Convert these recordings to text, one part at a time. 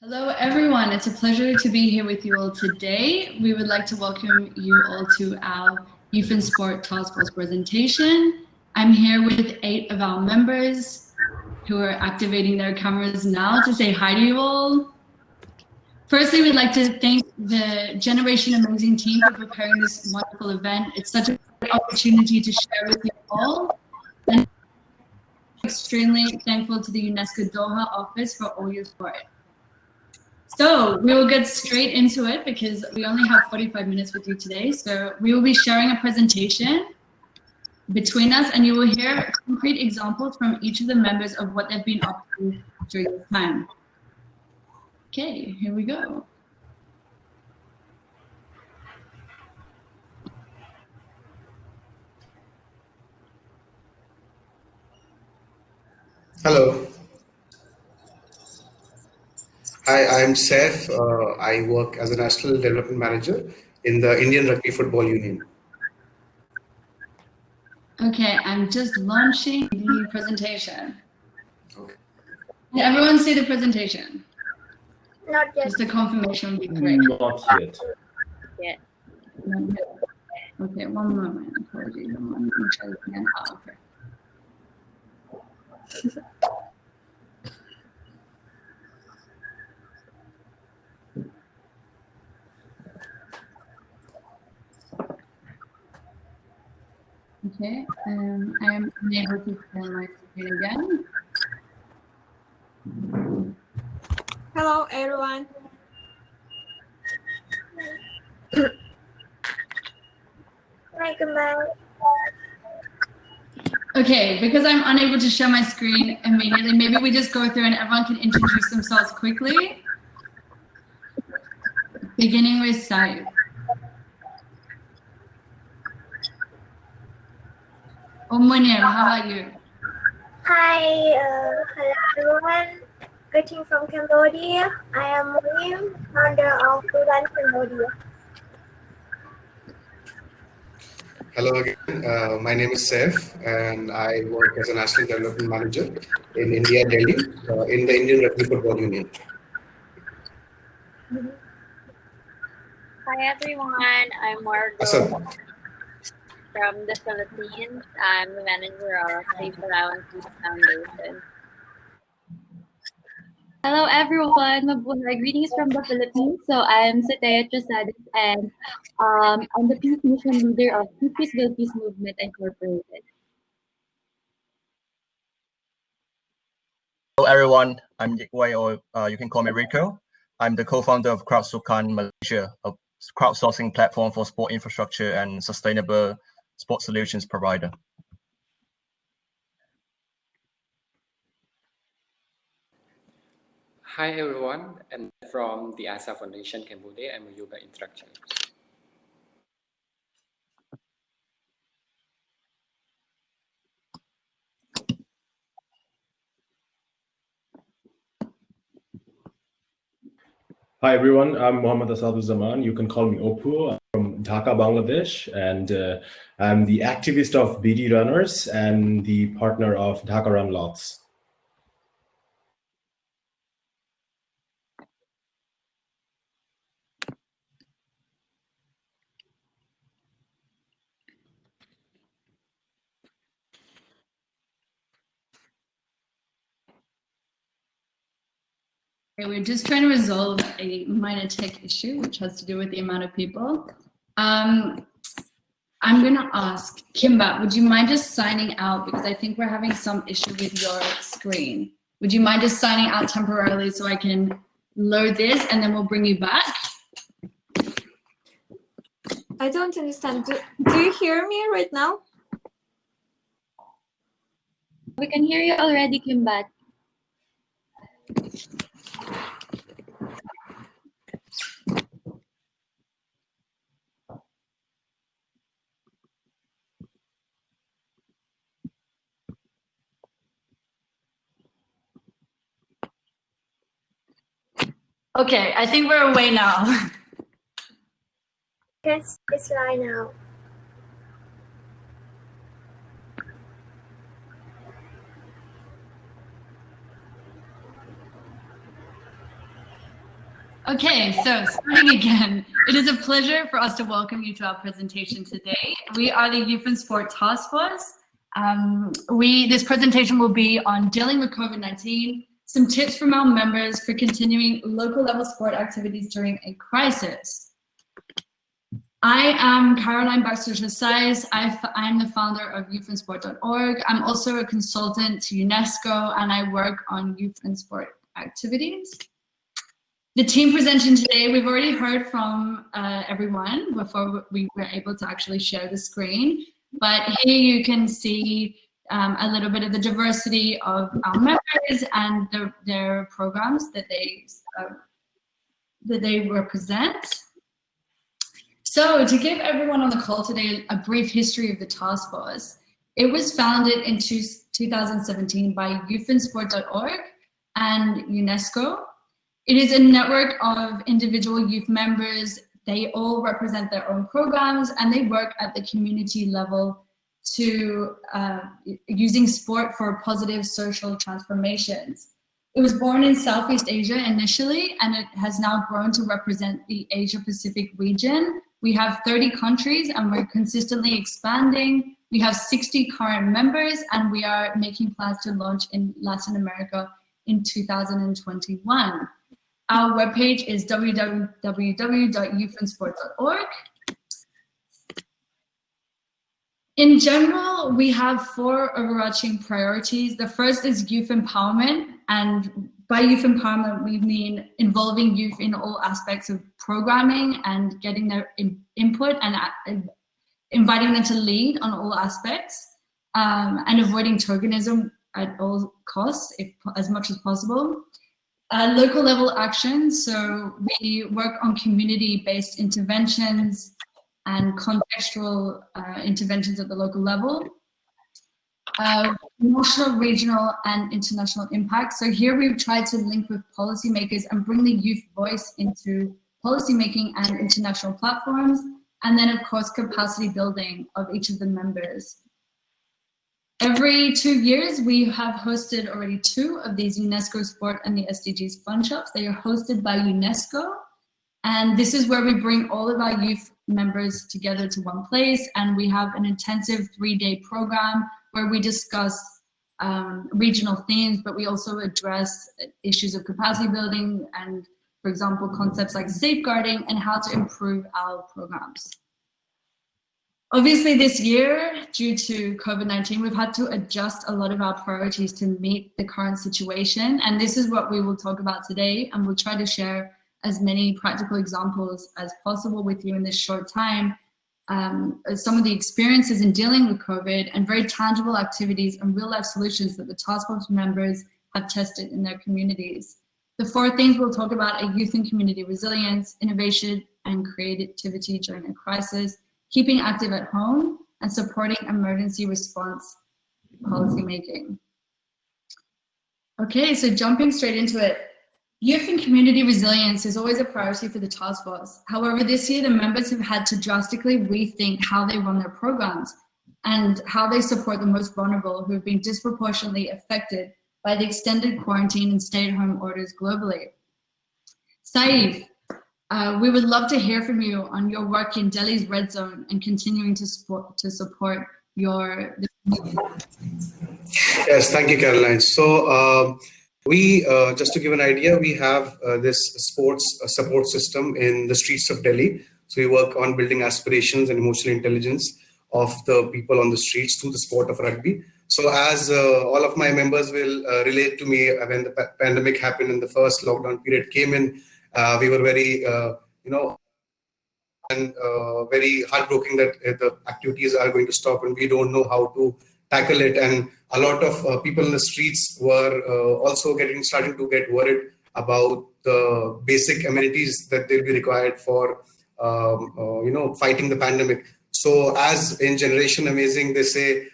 Hello, everyone. It's a pleasure to be here with you all today. We would like to welcome you all to our Youth and Sport Task Force presentation. I'm here with 8 of our members who are activating their cameras now to say hi to you all. Firstly, we'd like to thank the Generation Amazing team for preparing this wonderful event. It's such a great opportunity to share with you all. And I'm extremely thankful to the UNESCO Doha office for all your support. So we will get straight into it because we only have 45 minutes with you today. So we will be sharing a presentation between us and you will hear concrete examples from each of the members of what they've been up to during this time. Okay, here we go. Hello. Hi, I'm Saif. I work as a National Development Manager in the Indian Rugby Football Union. Okay, I'm just launching the presentation. Okay. Can everyone see the presentation? Not yet. Just a confirmation would be great. Not yet. Yeah. Okay, one moment. Apologies. Let me try this again. Oh, okay. Okay, I am unable to share my screen again. Hello, everyone. Okay, because I'm unable to share my screen immediately, maybe we just go through and everyone can introduce themselves quickly. Beginning with Saif. Munyam, how about you? Hi, hello everyone. Greeting from Cambodia. I am William, founder of Ulan Cambodia. Hello again. My name is Saif, and I work as a National Development Manager in India, Delhi, in the Indian Rugby Football Union. Hi everyone, I'm Margot Awesome. from the Philippines. I'm the manager of Safe Allowances Foundation. Hello everyone, mabuhay. Greetings from the Philippines. So I'm Satea Trasades and I'm the Peace Mission Leader of Peace Build Peace Movement Incorporated. Hello everyone, I'm Dick Wei, or you can call me Rico. I'm the co-founder of Crowdsukan Malaysia, a crowdsourcing platform for sport infrastructure and sustainable sport solutions provider. Hi everyone, I'm from the ASA Foundation Cambodia. I'm a yoga instructor. Hi everyone, I'm Mohammad Asadu Zaman. You can call me Opu. I'm from Dhaka, Bangladesh, and I'm the activist of BD Runners and the partner of Dhaka Run Lots. Okay, we're just trying to resolve a minor tech issue, which has to do with the amount of people. I'm going to ask Kimba, would you mind just signing out because I think we're having some issue with your screen. Would you mind just signing out temporarily so I can load this and then we'll bring you back? I don't understand. Do you hear me right now? We can hear you already, Kimbat. Okay, I think we're away now. Yes, it's right now. Okay, so starting again, it is a pleasure for us to welcome you to our presentation today. We are the Youth and Sport Task Force. This presentation will be on dealing with COVID-19, some tips from our members for continuing local level sport activities during a crisis. I am Caroline Baxter-Chasais. I'm the founder of youthandsport.org. I'm also a consultant to UNESCO, and I work on youth and sport activities. The team presenting today, we've already heard from everyone before we were able to actually share the screen. But here you can see a little bit of the diversity of our members and their programs that they represent. So to give everyone on the call today a brief history of the task force, it was founded in 2017 by youthandsport.org and UNESCO. It is a network of individual youth members. They all represent their own programs and they work at the community level to using sport for positive social transformations. It was born in Southeast Asia initially, and it has now grown to represent the Asia Pacific region. We have 30 countries and we're consistently expanding. We have 60 current members and we are making plans to launch in Latin America in 2021. Our webpage is www.youthandsport.org. In general, we have 4 overarching priorities. The first is youth empowerment, and by youth empowerment, we mean involving youth in all aspects of programming and getting their input and inviting them to lead on all aspects, and avoiding tokenism at all costs, as much as possible. Local level action, so we work on community-based interventions and contextual interventions at the local level. National, regional, and international impact. So here we've tried to link with policymakers and bring the youth voice into policymaking and international platforms. And then of course, capacity building of each of the members. Every 2 years, we have hosted already 2 of these UNESCO Sport and the SDGs Fun Shops. They are hosted by UNESCO. And this is where we bring all of our youth members together to one place. And we have an intensive 3-day program where we discuss regional themes, but we also address issues of capacity building and, for example, concepts like safeguarding and how to improve our programs. Obviously, this year, due to COVID-19, we've had to adjust a lot of our priorities to meet the current situation. And this is what we will talk about today. And we'll try to share as many practical examples as possible with you in this short time. Some of the experiences in dealing with COVID and very tangible activities and real life solutions that the task force members have tested in their communities. The 4 things we'll talk about are youth and community resilience, innovation and creativity during a crisis, keeping active at home, and supporting emergency response policymaking. Okay, so jumping straight into it. Youth and community resilience is always a priority for the task force. However, this year the members have had to drastically rethink how they run their programs and how they support the most vulnerable who have been disproportionately affected by the extended quarantine and stay-at-home orders globally. Saif, we would love to hear from you on your work in Delhi's red zone and continuing to support your. Yes, thank you, Caroline. So just to give an idea, we have this sports support system in the streets of Delhi. So we work on building aspirations and emotional intelligence of the people on the streets through the sport of rugby. So as all of my members will relate to me, when the pandemic happened and the first lockdown period came in, we were very, very heartbroken that the activities are going to stop and we don't know how to tackle it. And a lot of people in the streets were also starting to get worried about the basic amenities that they'll be required for, fighting the pandemic. So as in Generation Amazing, they say,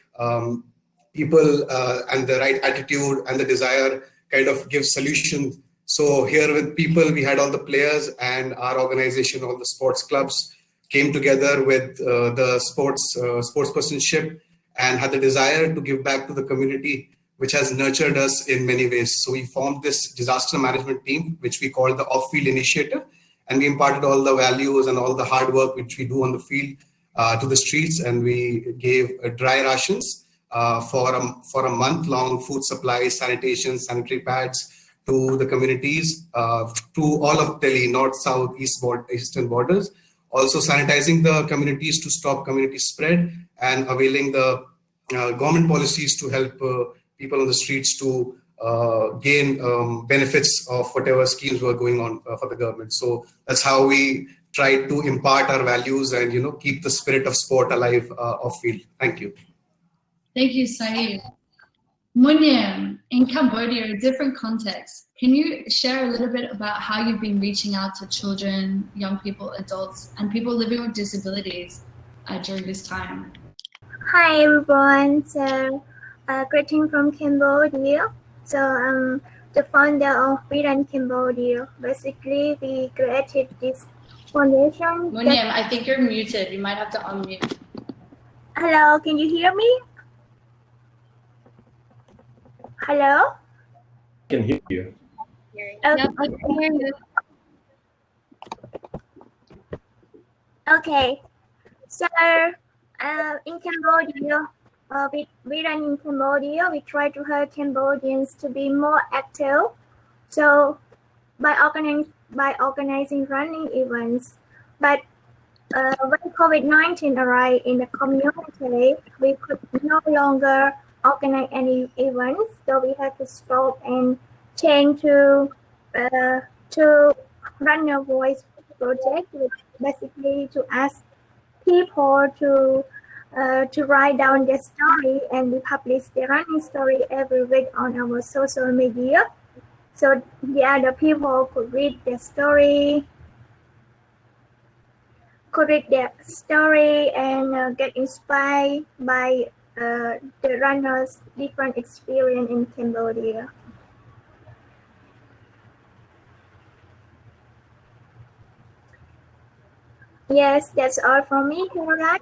people and the right attitude and the desire kind of give solutions. So here with people, we had all the players and our organization, all the sports clubs came together with the sportspersonship and had the desire to give back to the community which has nurtured us in many ways. So we formed this disaster management team, which we call the Off-Field Initiative, and we imparted all the values and all the hard work which we do on the field to the streets, and we gave dry rations for a month-long food supplies, sanitation, sanitary pads to the communities, to all of Delhi, north, south, eastern borders. Also sanitizing the communities to stop community spread, and availing the government policies to help people on the streets to gain benefits of whatever schemes were going on for the government. So that's how we try to impart our values and keep the spirit of sport alive off field. Thank you. Thank you, Saeed. Munyam, in Cambodia, a different context, can you share a little bit about how you've been reaching out to children, young people, adults, and people living with disabilities during this time? Hi everyone, so greeting from Cambodia. So I'm the founder of Viran Cambodia. Basically, we created this foundation. Munyam, I think you're muted. You might have to unmute. Hello, can you hear me? Hello? I can hear you. Okay. Yep, I can hear you. Okay. So in Cambodia, we run in Cambodia. We try to help Cambodians to be more active. So by organizing running events, but when COVID-19 arrived in the community, we could no longer organize any events, so we had to stop and change to run a voice project, which basically to ask people to write down their story, and we publish the running story every week on our social media. So the other people could read their story, and get inspired by the runners' different experience in Cambodia. Yes, that's all from me, Caroline.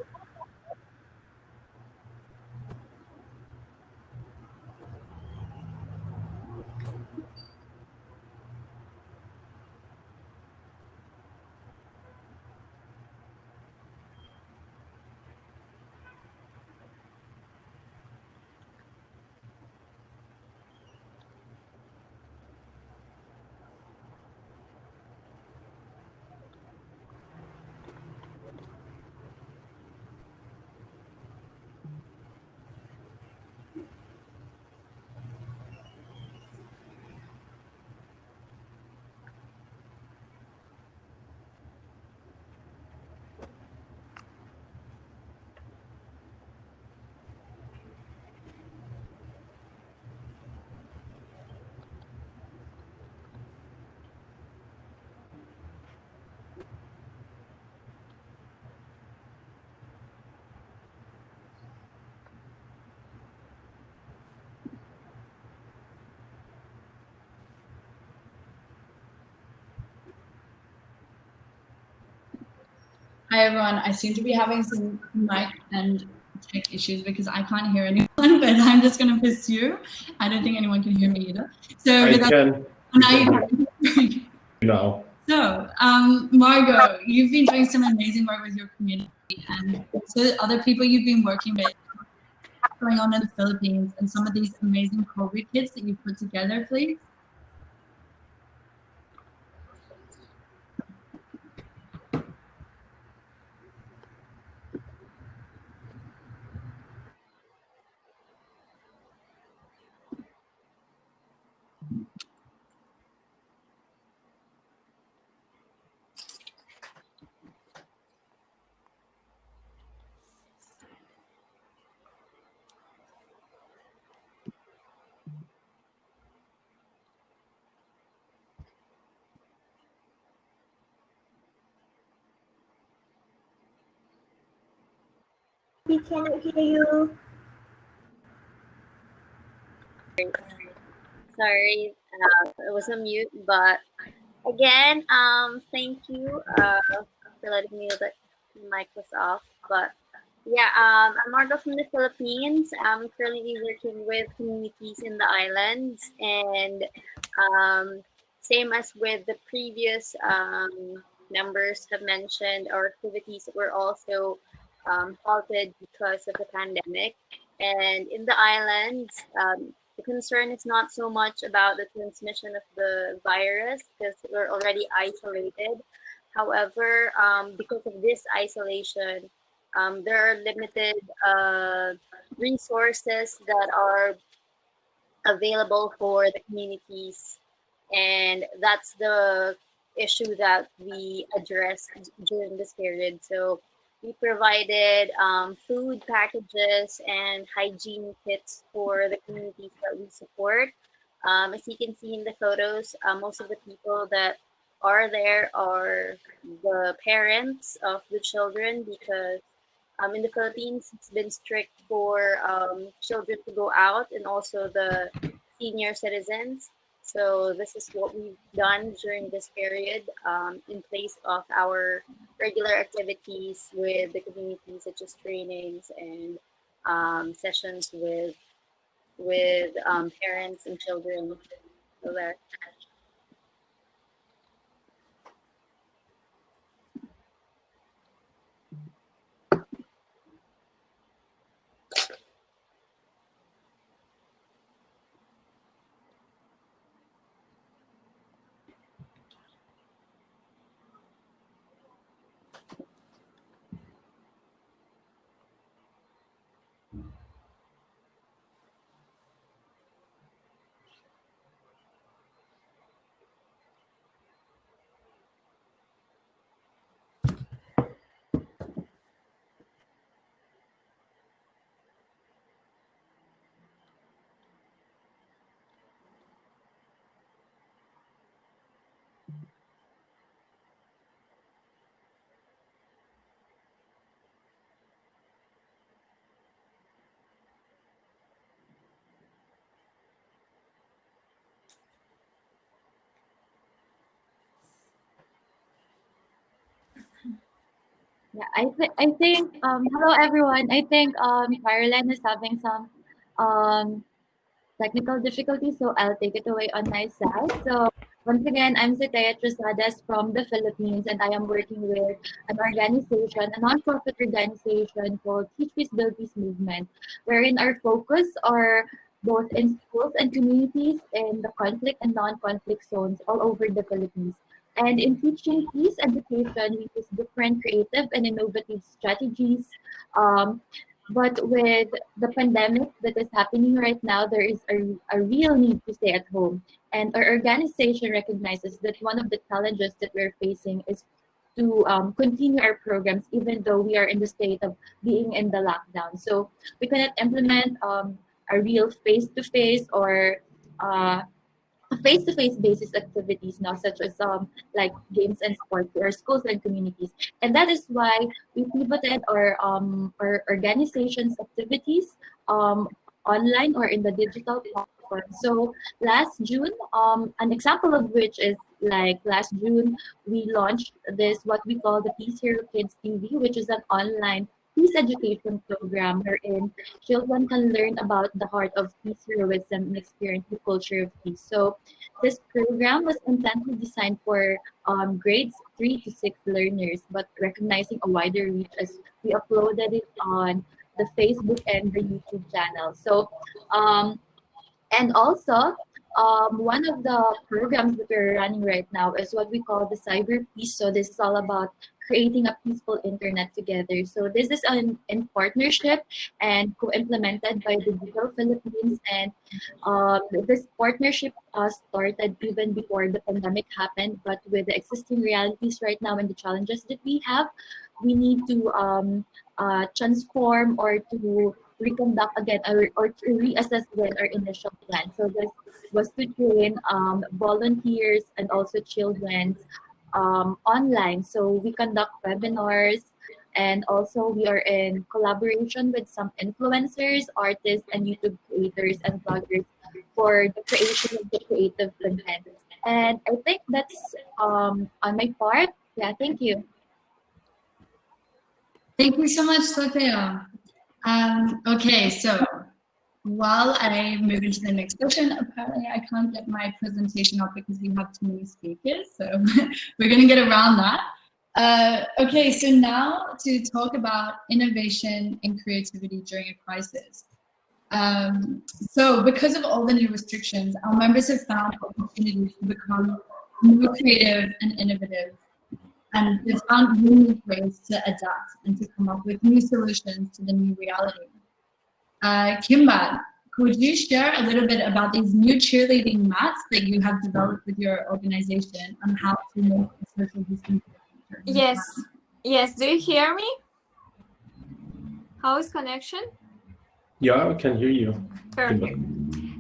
Hi everyone, I seem to be having some mic and tech issues because I can't hear anyone, but I'm just going to pursue. I don't think anyone can hear me either. So I can. Now. So, Margot, you've been doing some amazing work with your community, and so other people you've been working with going on in the Philippines, and some of these amazing COVID kits that you've put together, please. We cannot hear you. Sorry, it was on mute, but again, thank you for letting me know that the mic was off. But Yeah, I'm Margo from the Philippines. I'm currently working with communities in the islands, and um, same as with the previous members have mentioned, our activities were also halted because of the pandemic. And in the islands, the concern is not so much about the transmission of the virus because we're already isolated. However, because of this isolation, there are limited resources that are available for the communities, and that's the issue that we addressed during this period. So we provided food packages and hygiene kits for the communities that we support. As you can see in the photos, most of the people that are there are the parents of the children, because in the Philippines, it's been strict for children to go out, and also the senior citizens. So this is what we've done during this period, in place of our regular activities with the community, such as trainings and sessions with parents and children. So there. Yeah, I think hello everyone. I think Caroline is having some um technical difficulties, so I'll take it away on my side. So once again, I'm Sitea Trasades from the Philippines, and I am working with an organization, a nonprofit organization called Teach Peace Build Peace Movement, wherein our focus are both in schools and communities in the conflict and non-conflict zones all over the Philippines. And in teaching peace education, we use different creative and innovative strategies. Um, but with the pandemic that is happening right now, there is a real need to stay at home. And our organization recognizes that one of the challenges that we're facing is to continue our programs even though we are in the state of being in the lockdown. So we cannot implement a real face-to-face or uh, face-to-face basis activities now, such as like games and sports or schools and communities. And that is why we pivoted our organization's activities online or in the digital platform. So last June, an example of which is like last June, we launched this what we call the Peace Hero Kids TV, which is an online peace education program wherein children can learn about the heart of peace heroism and experience the culture of peace. So this program was intently designed for grades 3 to 6 learners, but recognizing a wider reach as we uploaded it on the Facebook and the YouTube channel. So um, and also, one of the programs that we're running right now is what we call the Cyber Peace. So this is all about creating a peaceful internet together. So this is in partnership and co-implemented by the Digital Philippines. And this partnership started even before the pandemic happened. But with the existing realities right now and the challenges that we have, we need to transform or to reconduct again or to reassess again our initial plan. So this was to train volunteers and also children online. So we conduct webinars, and also we are in collaboration with some influencers, artists, and YouTube creators and bloggers for the creation of the creative content. And I think that's on my part. Yeah, thank you. Thank you so much, Sophia. Okay, so while I move into the next session, apparently I can't get my presentation up because we have too many speakers, so we're going to get around that. Okay, so now to talk about innovation and creativity during a crisis. So because of all the new restrictions, our members have found opportunities to become more creative and innovative, and they've found unique ways to adapt and to come up with new solutions to the new reality. Kimbat, could you share a little bit about these new cheerleading mats that you have developed with your organization and how to make a social distancing? Yes. Do you hear me? How is connection? Yeah, I can hear you. Perfect.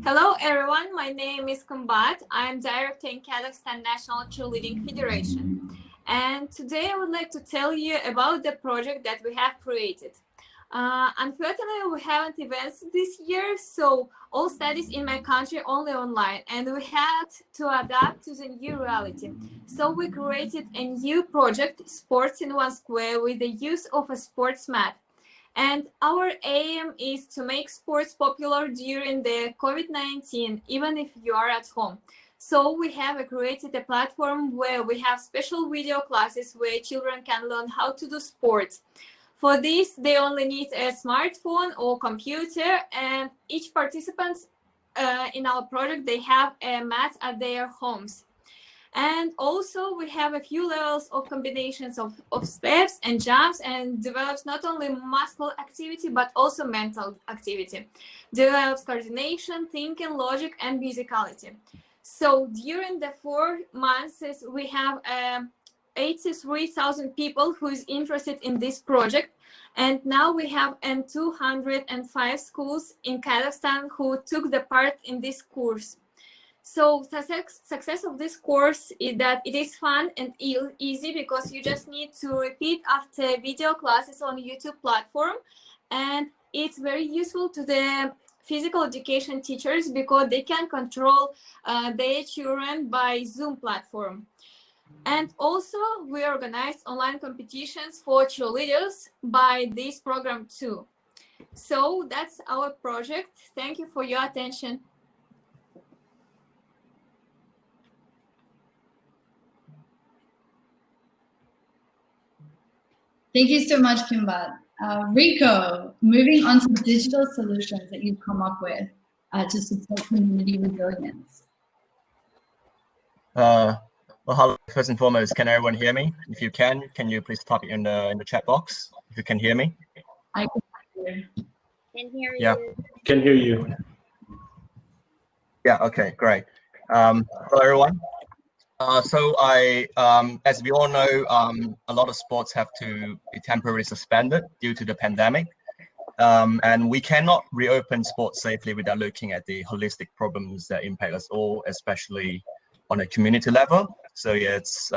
Hello, everyone. My name is Kumbat. I'm director in Kazakhstan National Cheerleading Federation. And today I would like to tell you about the project that we have created. Unfortunately, we haven't events this year, so all studies in my country only online, and we had to adapt to the new reality. So we created a new project, Sports in One Square, with the use of a sports mat. And our aim is to make sports popular during the COVID-19, even if you are at home. So we have created a platform where we have special video classes where children can learn how to do sports. For this, they only need a smartphone or computer, and each participant in our project, they have a mat at their homes. And also we have a few levels of combinations of steps and jumps, and develops not only muscle activity, but also mental activity. Develops coordination, thinking, logic, and musicality. So during the 4 months, we have 83,000 people who is interested in this project. And now we have 205 schools in Kazakhstan who took the part in this course. So the success of this course is that it is fun and easy, because you just need to repeat after video classes on YouTube platform. And it's very useful to the physical education teachers because they can control their children by Zoom platform. And also we organize online competitions for cheerleaders by this program too. So that's our project. Thank you for your attention. Thank you so much, Kimbat. Rico, moving on to digital solutions that you've come up with to support community resilience. Well, hello. First and foremost, can everyone hear me? If you can you please type it in the chat box if you can hear me? I can hear you. Can hear you. Yeah. Can hear you. Yeah. Okay. Great. Hello, everyone. So as we all know, a lot of sports have to be temporarily suspended due to the pandemic. And we cannot reopen sports safely without looking at the holistic problems that impact us all, especially on a community level. So yeah, it's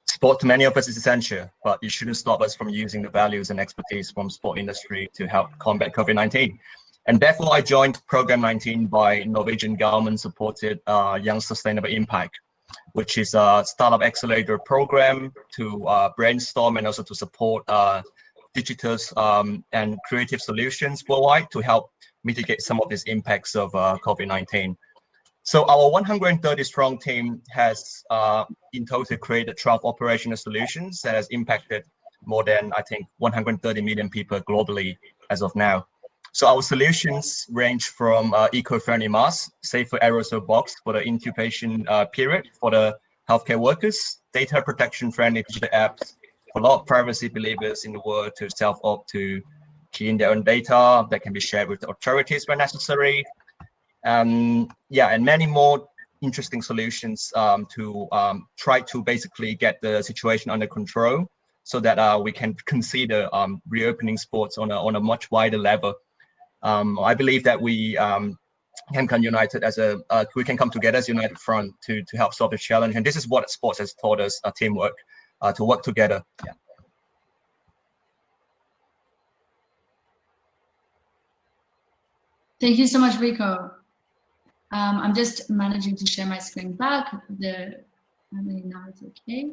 sport to many of us is essential, but it shouldn't stop us from using the values and expertise from sport industry to help combat COVID-19. And therefore, I joined Program 19 by Norwegian government-supported Young Sustainable Impact, which is a startup accelerator program to brainstorm and also to support digital and creative solutions worldwide to help mitigate some of these impacts of COVID-19. So our 130 strong team has in total created 12 operational solutions that has impacted more than, I think, 130 million people globally as of now. So our solutions range from eco-friendly masks, safer aerosol box for the incubation period for the healthcare workers, data protection-friendly digital apps for a lot of privacy believers in the world to self-opt to key in their own data that can be shared with the authorities when necessary. Yeah, and many more interesting solutions to try to basically get the situation under control so that we can consider reopening sports on a much wider level. I believe that we can come united as we can come together as a united front to help solve the challenge. And this is what sports has taught us, teamwork, to work together. Yeah. Thank you so much, Rico. I'm just managing to share my screen back. Now it's okay.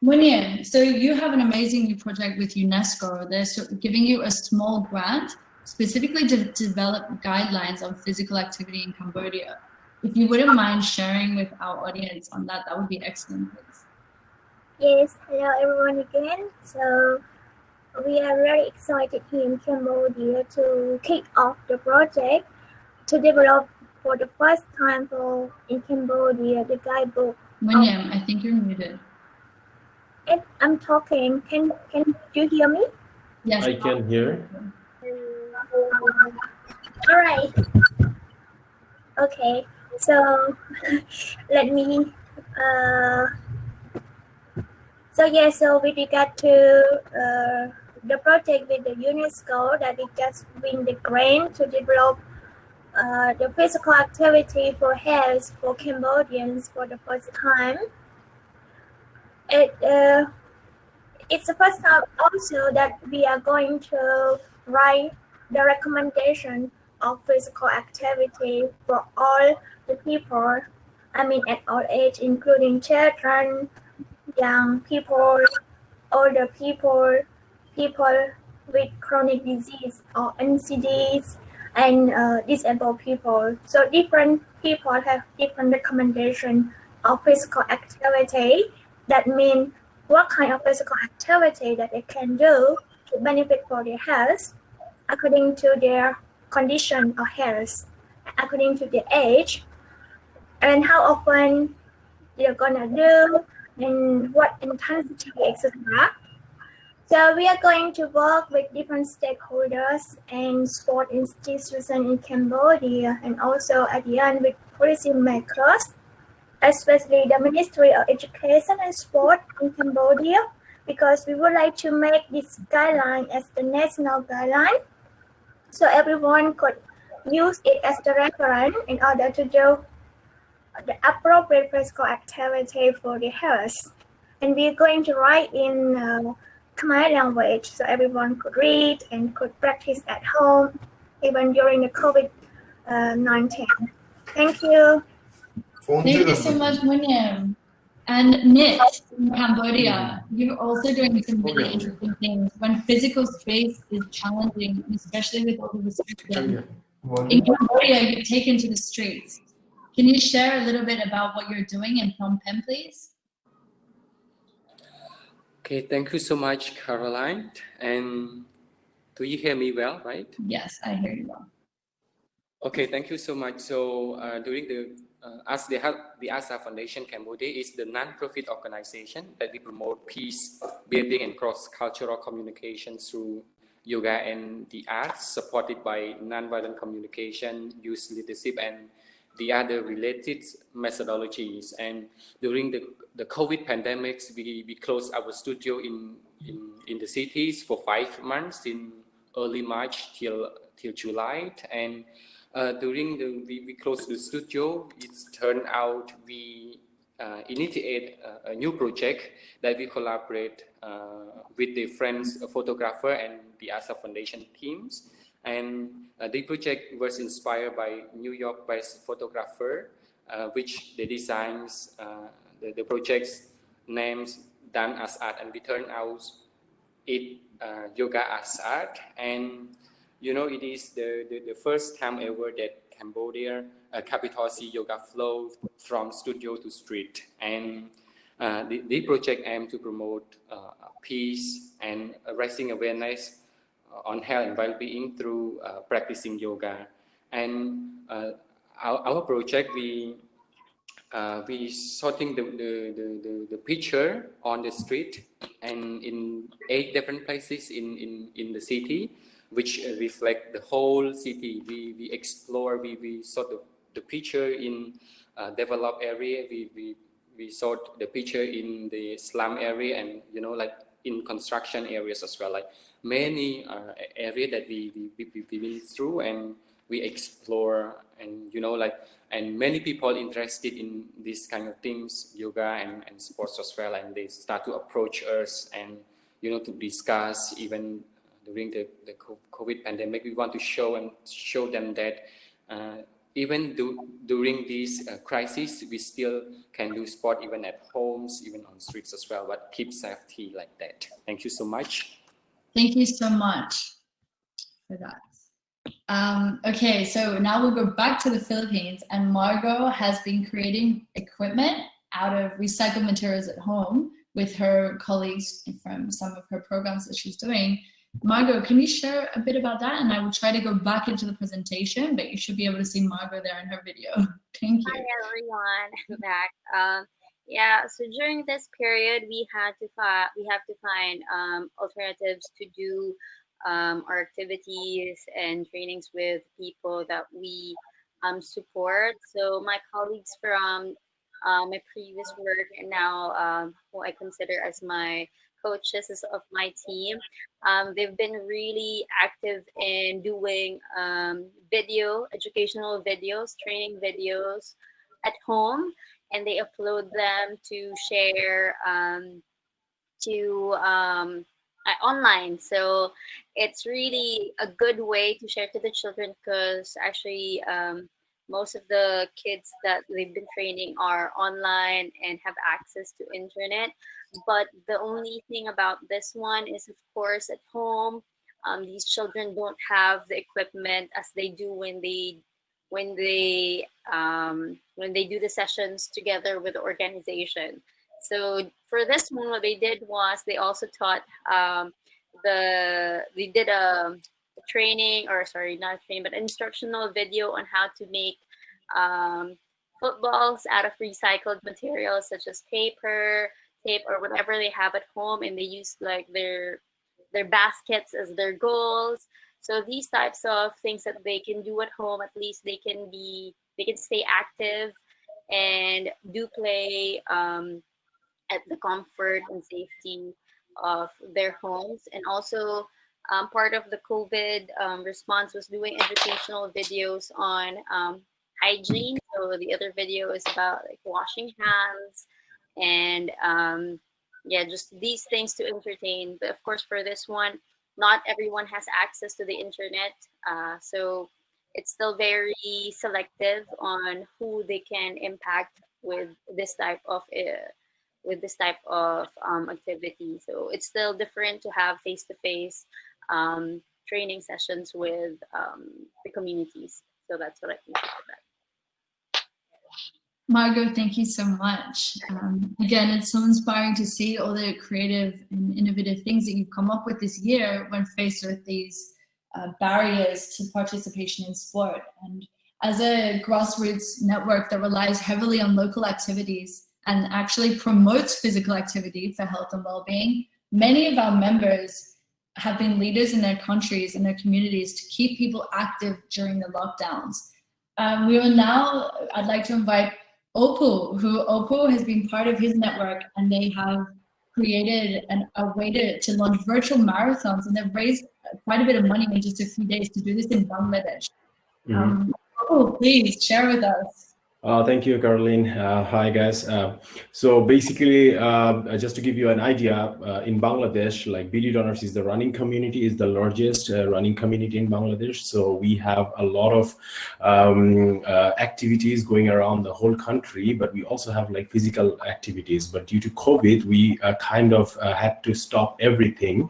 William, so you have an amazing new project with UNESCO. They're giving you a small grant specifically to develop guidelines on physical activity in Cambodia. If you wouldn't mind sharing with our audience on that, that would be excellent, please. Yes, hello everyone again. So we are very excited here in Cambodia to kick off the project to develop for the first time in Cambodia the guidebook. William, I think you're muted. I'm talking. Can you hear me? Yes. I can hear. All right. Okay. So let me. So with regard to the project with the UNESCO that we just win the grant to develop the physical activity for health for Cambodians for the first time. It's the first time also that we are going to write the recommendation of physical activity for all the people, I mean at all age, including children, young people, older people, people with chronic disease or NCDs, and disabled people. So different people have different recommendation of physical activity. That means what kind of physical activity that they can do to benefit for their health according to their condition or health, according to their age, and how often they're gonna do, and what intensity, etc. So we are going to work with different stakeholders and sport institutions in Cambodia, and also at the end with policymakers, especially the Ministry of Education and Sport in Cambodia, because we would like to make this guideline as the national guideline, so everyone could use it as the reference in order to do the appropriate physical activity for the health. And we're going to write in Khmer language so everyone could read and could practice at home, even during the COVID-19. Thank you. Thank you so much, William. And Nit in Cambodia, you're also doing some really interesting things when physical space is challenging, especially with all the restrictions. In Cambodia, you're taken to the streets. Can you share a little bit about what you're doing in Phnom Penh, please? Okay, thank you so much, Caroline. And do you hear me well, right? Yes, I hear you well. Okay, thank you so much. So during the ASA Foundation Cambodia is the non-profit organization that we promote peace, building, and cross-cultural communication through yoga and the arts, supported by nonviolent communication, youth leadership, and the other related methodologies. And during the COVID pandemics, we closed our studio in the cities for 5 months in early March till July. And during we closed the studio, it's turned out we initiate a new project that we collaborate with the Friends photographer and the ASA Foundation teams. And the project was inspired by New York-based photographer, which they designs the project's names done as art, and we turn out it yoga as art. And you know, it is the first time ever that Cambodia capital C yoga flow from studio to street. And the project aims to promote peace and raising awareness on health and well-being through practicing yoga. And our project, we sorting the picture on the street and in 8 different places in the city, which reflect the whole city. We explore, we sort the picture in developed area, we sort the picture in the slum area, and you know, like in construction areas as well, like many area that we've been through, and we explore. And you know, like, and many people interested in this kind of things, yoga and sports as well, and they start to approach us and, you know, to discuss. Even during the COVID pandemic, we want to show them that even during this crisis, we still can do sport even at homes, even on streets as well, but keep safety like that. Thank you so much. Thank you so much for that. Okay, so now we'll go back to the Philippines, and Margot has been creating equipment out of recycled materials at home with her colleagues from some of her programs that she's doing. Margot, can you share a bit about that? And I will try to go back into the presentation, but you should be able to see Margot there in her video. Thank you. Hi everyone, I'm back. Yeah, so during this period, we have to find alternatives to do our activities and trainings with people that we support. So my colleagues from my previous work and now who I consider as my coaches of my team, they've been really active in doing educational videos, training videos at home, and they upload them to share online. So it's really a good way to share to the children, because actually most of the kids that they've been training are online and have access to internet. But the only thing about this one is, of course, at home, these children don't have the equipment as they do when they do the sessions together with the organization. So for this one, what they did was they also taught they did a training, or sorry, not a training, but instructional video on how to make footballs out of recycled materials such as paper, tape, or whatever they have at home, and they use like their baskets as their goals. So these types of things that they can do at home, at least they can stay active and do play at the comfort and safety of their homes. And also part of the COVID response was doing educational videos on hygiene. So the other video is about like washing hands and yeah, just these things to entertain. But of course, for this one, not everyone has access to the internet, so it's still very selective on who they can impact with this type of activity. So it's still different to have face-to-face training sessions with the communities. So that's what I think about that. Margot, thank you so much. Again, it's so inspiring to see all the creative and innovative things that you've come up with this year when faced with these barriers to participation in sport. And as a grassroots network that relies heavily on local activities and actually promotes physical activity for health and well-being, many of our members have been leaders in their countries and their communities to keep people active during the lockdowns. I'd like to invite Opal, who has been part of his network, and they have created a way to launch virtual marathons, and they've raised quite a bit of money in just a few days to do this in Bangladesh. Opal, please share with us. Thank you, Caroline. Hi, guys. So basically, just to give you an idea, in Bangladesh, like BD Donors is the running community, is the largest running community in Bangladesh. So we have a lot of activities going around the whole country, but we also have like physical activities. But due to COVID, we kind of had to stop everything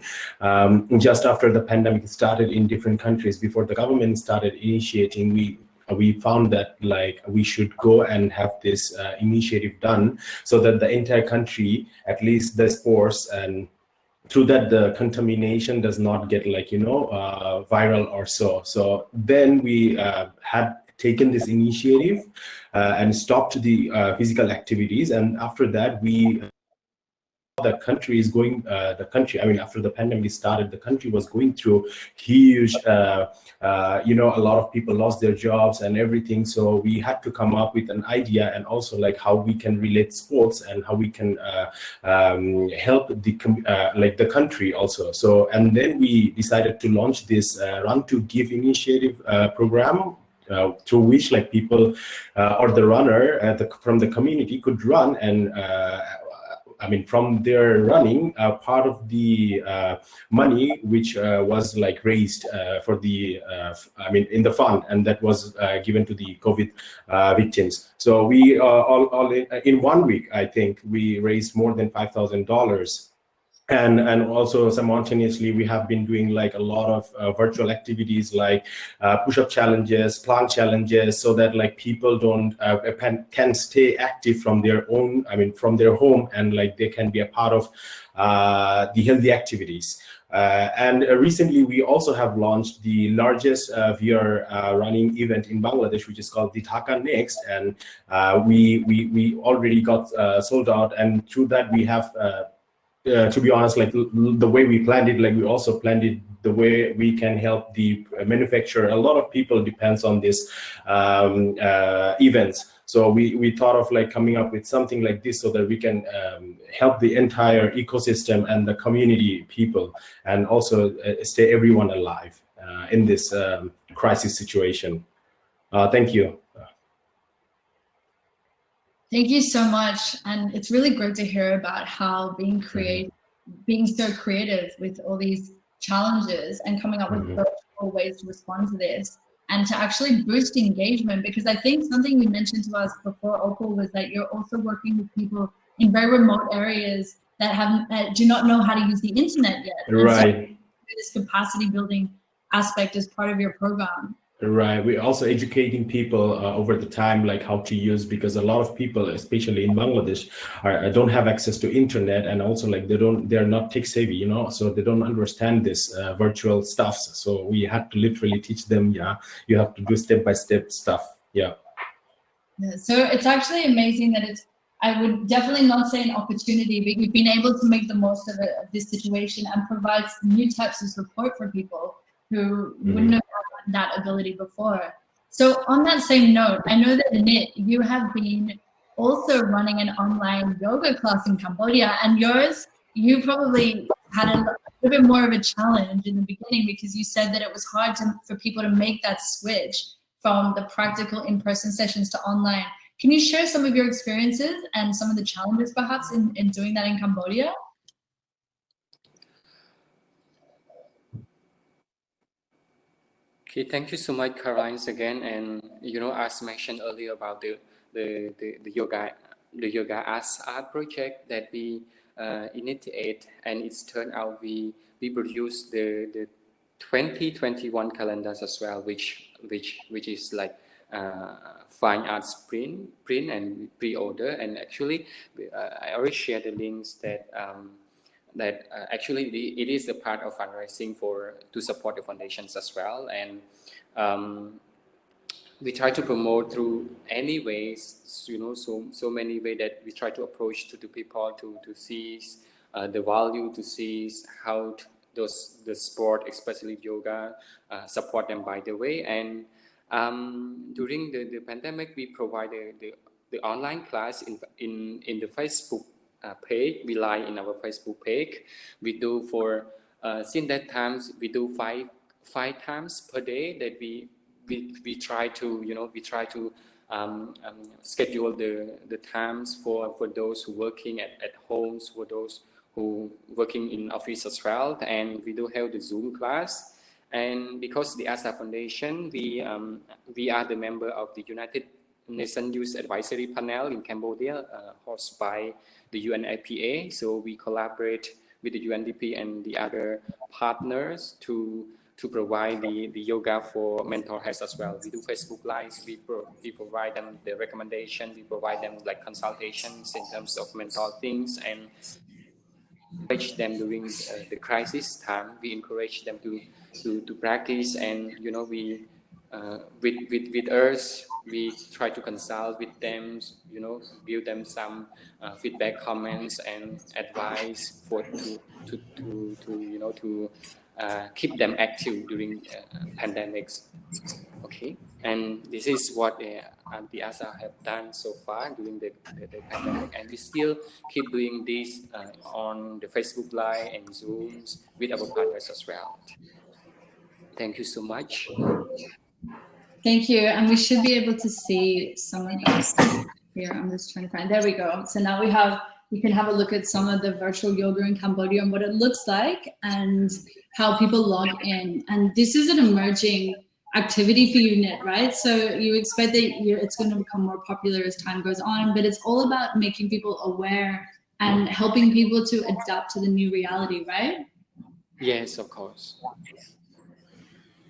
just after the pandemic started in different countries. Before the government started initiating, we found that like we should go and have this initiative done so that the entire country, at least the sports, and through that the contamination does not get like, viral or so. So then we had taken this initiative and stopped the physical activities. And after that, after the pandemic started, the country was going through huge, a lot of people lost their jobs and everything. So we had to come up with an idea, and also like how we can relate sports and how we can help the country also. So, and then we decided to launch this Run to Give initiative program, through which like people or the runner from the community could run and I mean, from their running, part of the money which was like raised for the, I mean, in the fund, and that was given to the COVID victims. So we all in 1 week, I think we raised more than $5,000. And also simultaneously, we have been doing like a lot of virtual activities like push-up challenges, plank challenges, so that like people don't can stay active from their own, I mean, from their home, and like they can be a part of the healthy activities. And recently, we also have launched the largest VR running event in Bangladesh, which is called the Dhaka Next, and we already got sold out. And through that, we have. To be honest, like the way we planned it, like we also planned it the way we can help the manufacturer. A lot of people depends on this events. So we thought of like coming up with something like this so that we can help the entire ecosystem and the community people, and also stay everyone alive in this crisis situation. Thank you. Thank you so much. And it's really great to hear about how being so creative with all these challenges and coming up with virtual ways to respond to this and to actually boost engagement. Because I think something you mentioned to us before, Opal, was that you're also working with people in very remote areas that do not know how to use the internet yet. Right. So this capacity building aspect is part of your program. Right. We're also educating people over the time, like how to use, because a lot of people, especially in Bangladesh, don't have access to internet, and also like they're not tech savvy, you know, so they don't understand this virtual stuff. So we had to literally teach them, you have to do step-by-step stuff. Yeah. So it's actually amazing that I would definitely not say an opportunity, but we've been able to make the most of this situation and provide new types of support for people who wouldn't have had that ability before. So on that same note, I know that Nit, you have been also running an online yoga class in Cambodia, and you probably had a little bit more of a challenge in the beginning, because you said that it was hard for people to make that switch from the practical in-person sessions to online. Can you share some of your experiences and some of the challenges perhaps in doing that in Cambodia? Okay, thank you so much, Caroline, again. And as mentioned earlier about the yoga as art project that we initiate, and it's turned out we produced the 2021 calendars as well, which is like fine arts print and pre-order. And actually, I already shared the links that. Actually it is a part of fundraising to support the foundations as well, and we try to promote through any ways, so many ways that we try to approach to the people to see the value, to see how the sport, especially yoga, support them by the way. And during the pandemic, we provided the online class in the Facebook page. We live in our Facebook page. We do for since that times we do five times per day that we try to schedule the times for those who working at homes, for those who working in office as well. And we do have the Zoom class. And because the ASA Foundation, we are the member of the United Nations Youth Advisory Panel in Cambodia, hosted by the UNFPA. So we collaborate with the UNDP and the other partners to provide the yoga for mental health as well. We do Facebook Lives. We provide them the recommendation. We provide them like consultations in terms of mental things, and encourage them during the crisis time. We encourage them to practice, and we with us, we try to consult with them, give them some feedback, comments, and advice to keep them active during pandemics. Okay, and this is what the ASA have done so far during the pandemic, and we still keep doing this on the Facebook Live and Zooms with our partners as well. Thank you so much. Thank you. And we should be able to see some of that here. I'm just trying to find, there we go. So now we have you can have a look at some of the virtual yoga in Cambodia and what it looks like and how people log in. And this is an emerging activity for UNIT, right? So you expect that it's going to become more popular as time goes on, but it's all about making people aware and helping people to adapt to the new reality, right? Yes, of course.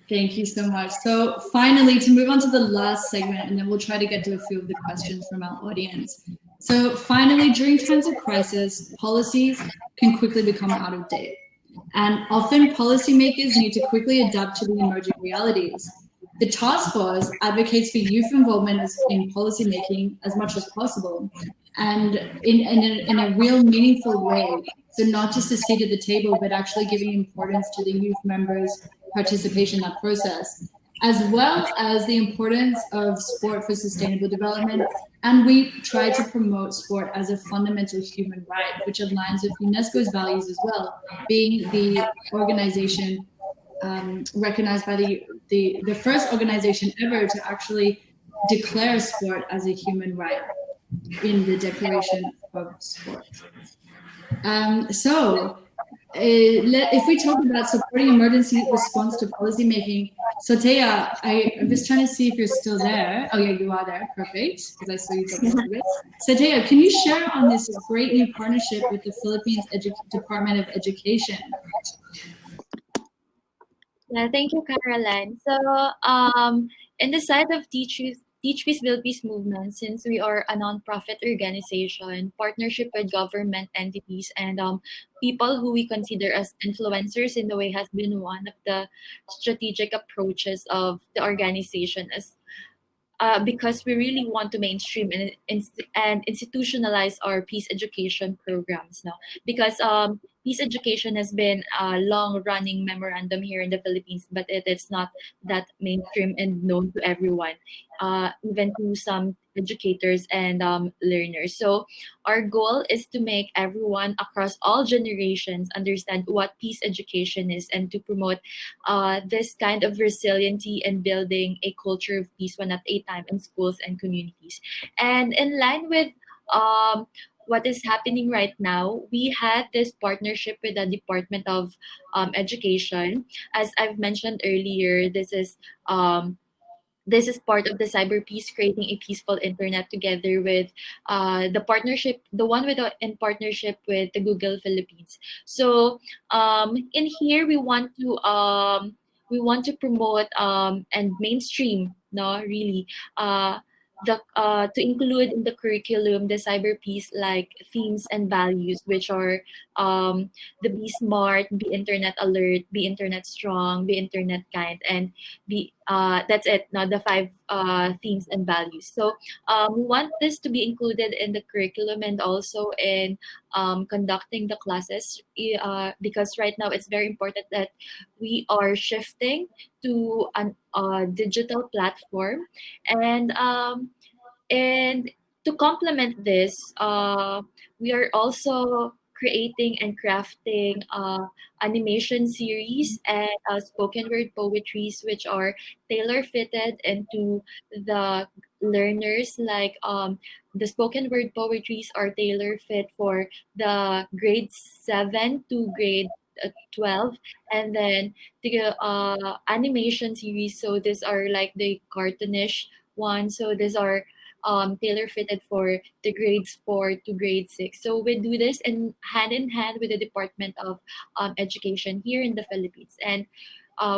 Thank you so much. So finally, to move on to the last segment, and then we'll try to get to a few of the questions from our audience. So finally, during times of crisis, policies can quickly become out of date. And often policymakers need to quickly adapt to the emerging realities. The task force advocates for youth involvement in policymaking as much as possible, and in a real meaningful way. So not just a seat at the table, but actually giving importance to the youth members' participation in that process, as well as the importance of sport for sustainable development. And we try to promote sport as a fundamental human right, which aligns with UNESCO's values as well, being the organization recognized by the first organization ever to actually declare sport as a human right in the Declaration of Sport. If we talk about supporting emergency response to policymaking, Soteya, I'm just trying to see if you're still there. Oh yeah, you are there, perfect, because I saw you talking about it. Soteya, can you share on this great new partnership with the Philippines Department of Education? Yeah, thank you, Caroline. So, in the side of Teach Peace, Build Peace movement, since we are a nonprofit organization, partnership with government entities and people who we consider as influencers in the way has been one of the strategic approaches of the organization, as because we really want to mainstream and institutionalize our peace education programs now. Because peace education has been a long-running memorandum here in the Philippines, but it is not that mainstream and known to everyone, even to some educators and learners. So our goal is to make everyone across all generations understand what peace education is and to promote this kind of resiliency and building a culture of peace one at a time in schools and communities. And in line with what is happening right now, we had this partnership with the Department of Education. As I've mentioned earlier, this is part of the cyber peace, creating a peaceful internet, together with the partnership, in partnership with the Google Philippines. So in here, we want to promote and mainstream, really, to include in the curriculum the cyber peace like themes and values, which are the be smart, be internet alert, be internet strong, be internet kind, and be that's it. Now the 5 themes and values. So we want this to be included in the curriculum and also in conducting the classes, because right now it's very important that we are shifting to a digital platform, and to complement this, we are also creating and crafting animation series and spoken word poetries, which are tailor-fitted into the learners. Like the spoken word poetries are tailor-fit for the grade 7 to grade 12, and then the animation series. So these are like the cartoonish ones. So these are tailor-fitted for the grades 4 to grade 6. So we do this in hand with the Department of Education here in the Philippines, and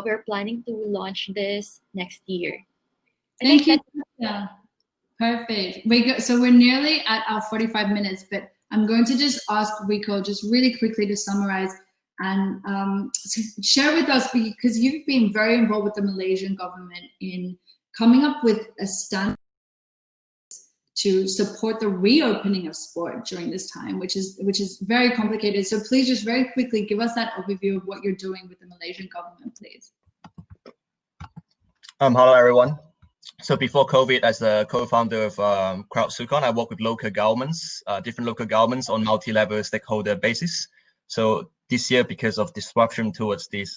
we're planning to launch this next year. Thank you. Yeah, perfect. So we're nearly at our 45 minutes, but I'm going to just ask Rico just really quickly to summarize and share with us, because you've been very involved with the Malaysian government in coming up with a standard to support the reopening of sport during this time, which is very complicated. So please just very quickly give us that overview of what you're doing with the Malaysian government, please. Hello, everyone. So before COVID, as a co-founder of CrowdSucon, I work with local governments, different local governments on multi-level stakeholder basis. So this year, because of disruption towards this,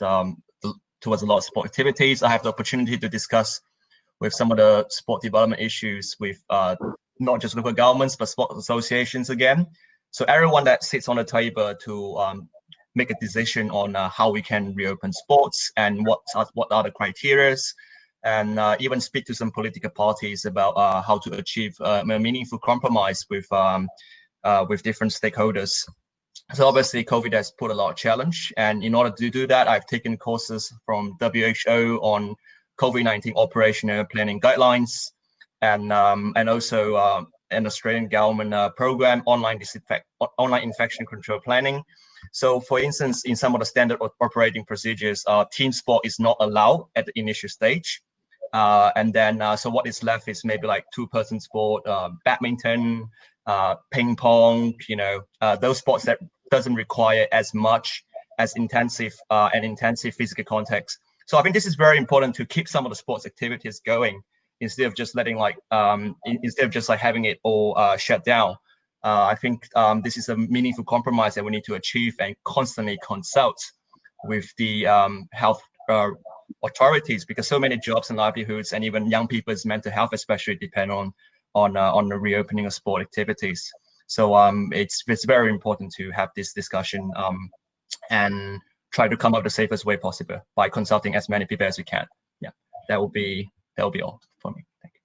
towards a lot of sport activities, I have the opportunity to discuss with some of the sport development issues with not just local governments, but sport associations again. So everyone that sits on the table to make a decision on how we can reopen sports and what are the criteria, and even speak to some political parties about how to achieve a meaningful compromise with different stakeholders. So obviously COVID has put a lot of challenge, and in order to do that, I've taken courses from WHO on COVID-19 operational planning guidelines, and also an Australian government program, online infection control planning. So for instance, in some of the standard operating procedures, team sport is not allowed at the initial stage. And then, so what is left is maybe like two-person sport, badminton, ping pong, those sports that doesn't require as much as intensive physical context. So I think this is very important to keep some of the sports activities going instead of just letting having it all shut down. I think this is a meaningful compromise that we need to achieve and constantly consult with the health authorities, because so many jobs and livelihoods and even young people's mental health especially depend on the reopening of sport activities. So it's very important to have this discussion and try to come up the safest way possible by consulting as many people as we can. Yeah, that will be all for me. Thank you.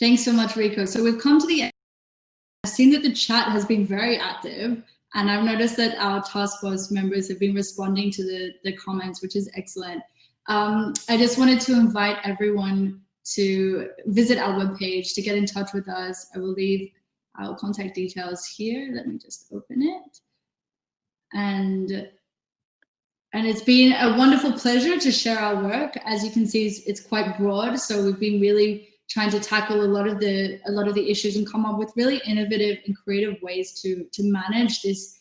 Thanks so much, Rico. So we've come to the end. I've seen that the chat has been very active, and I've noticed that our task force members have been responding to the comments, which is excellent. I just wanted to invite everyone to visit our webpage to get in touch with us. I will leave our contact details here. Let me just open it. And it's been a wonderful pleasure to share our work. As you can see, it's quite broad. So we've been really trying to tackle a lot of the issues and come up with really innovative and creative ways to manage this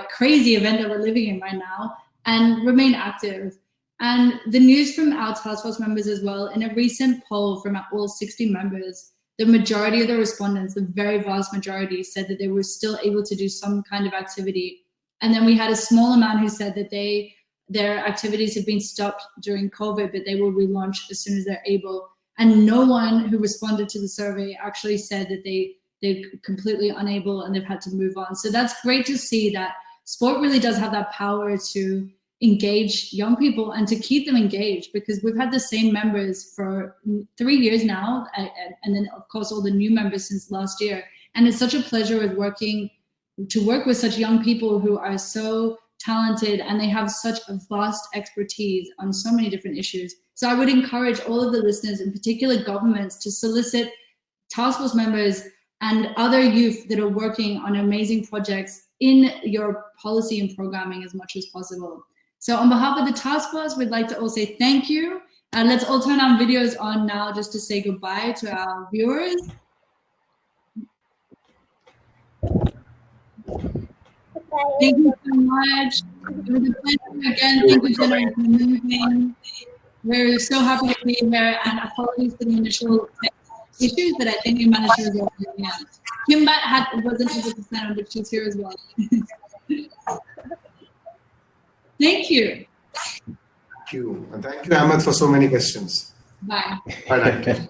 crazy event that we're living in right now and remain active. And the news from our task force members as well, in a recent poll from all 60 members, the majority of the respondents, the very vast majority, said that they were still able to do some kind of activity. And then we had a small amount who said that their activities have been stopped during COVID, but they will relaunch as soon as they're able. And no one who responded to the survey actually said that they're completely unable and they've had to move on. So that's great to see that sport really does have that power to engage young people and to keep them engaged, because we've had the same members for 3 years now, and then of course all the new members since last year. And it's such a pleasure to work with such young people who are so talented and they have such a vast expertise on so many different issues. So I would encourage all of the listeners, in particular governments, to solicit task force members and other youth that are working on amazing projects in your policy and programming as much as possible. So on behalf of the task force, we'd like to all say thank you. And let's all turn our videos on now just to say goodbye to our viewers. Thank you so much. It was a pleasure again. Thank you, Jenna, for moving. We're so happy to be here, and apologies for the initial issues, but I think we managed to resolve them. Yeah. Kimbat wasn't able to stand, but she's here as well. Thank you. Thank you. And thank you, Ahmed, for so many questions. Bye. Bye.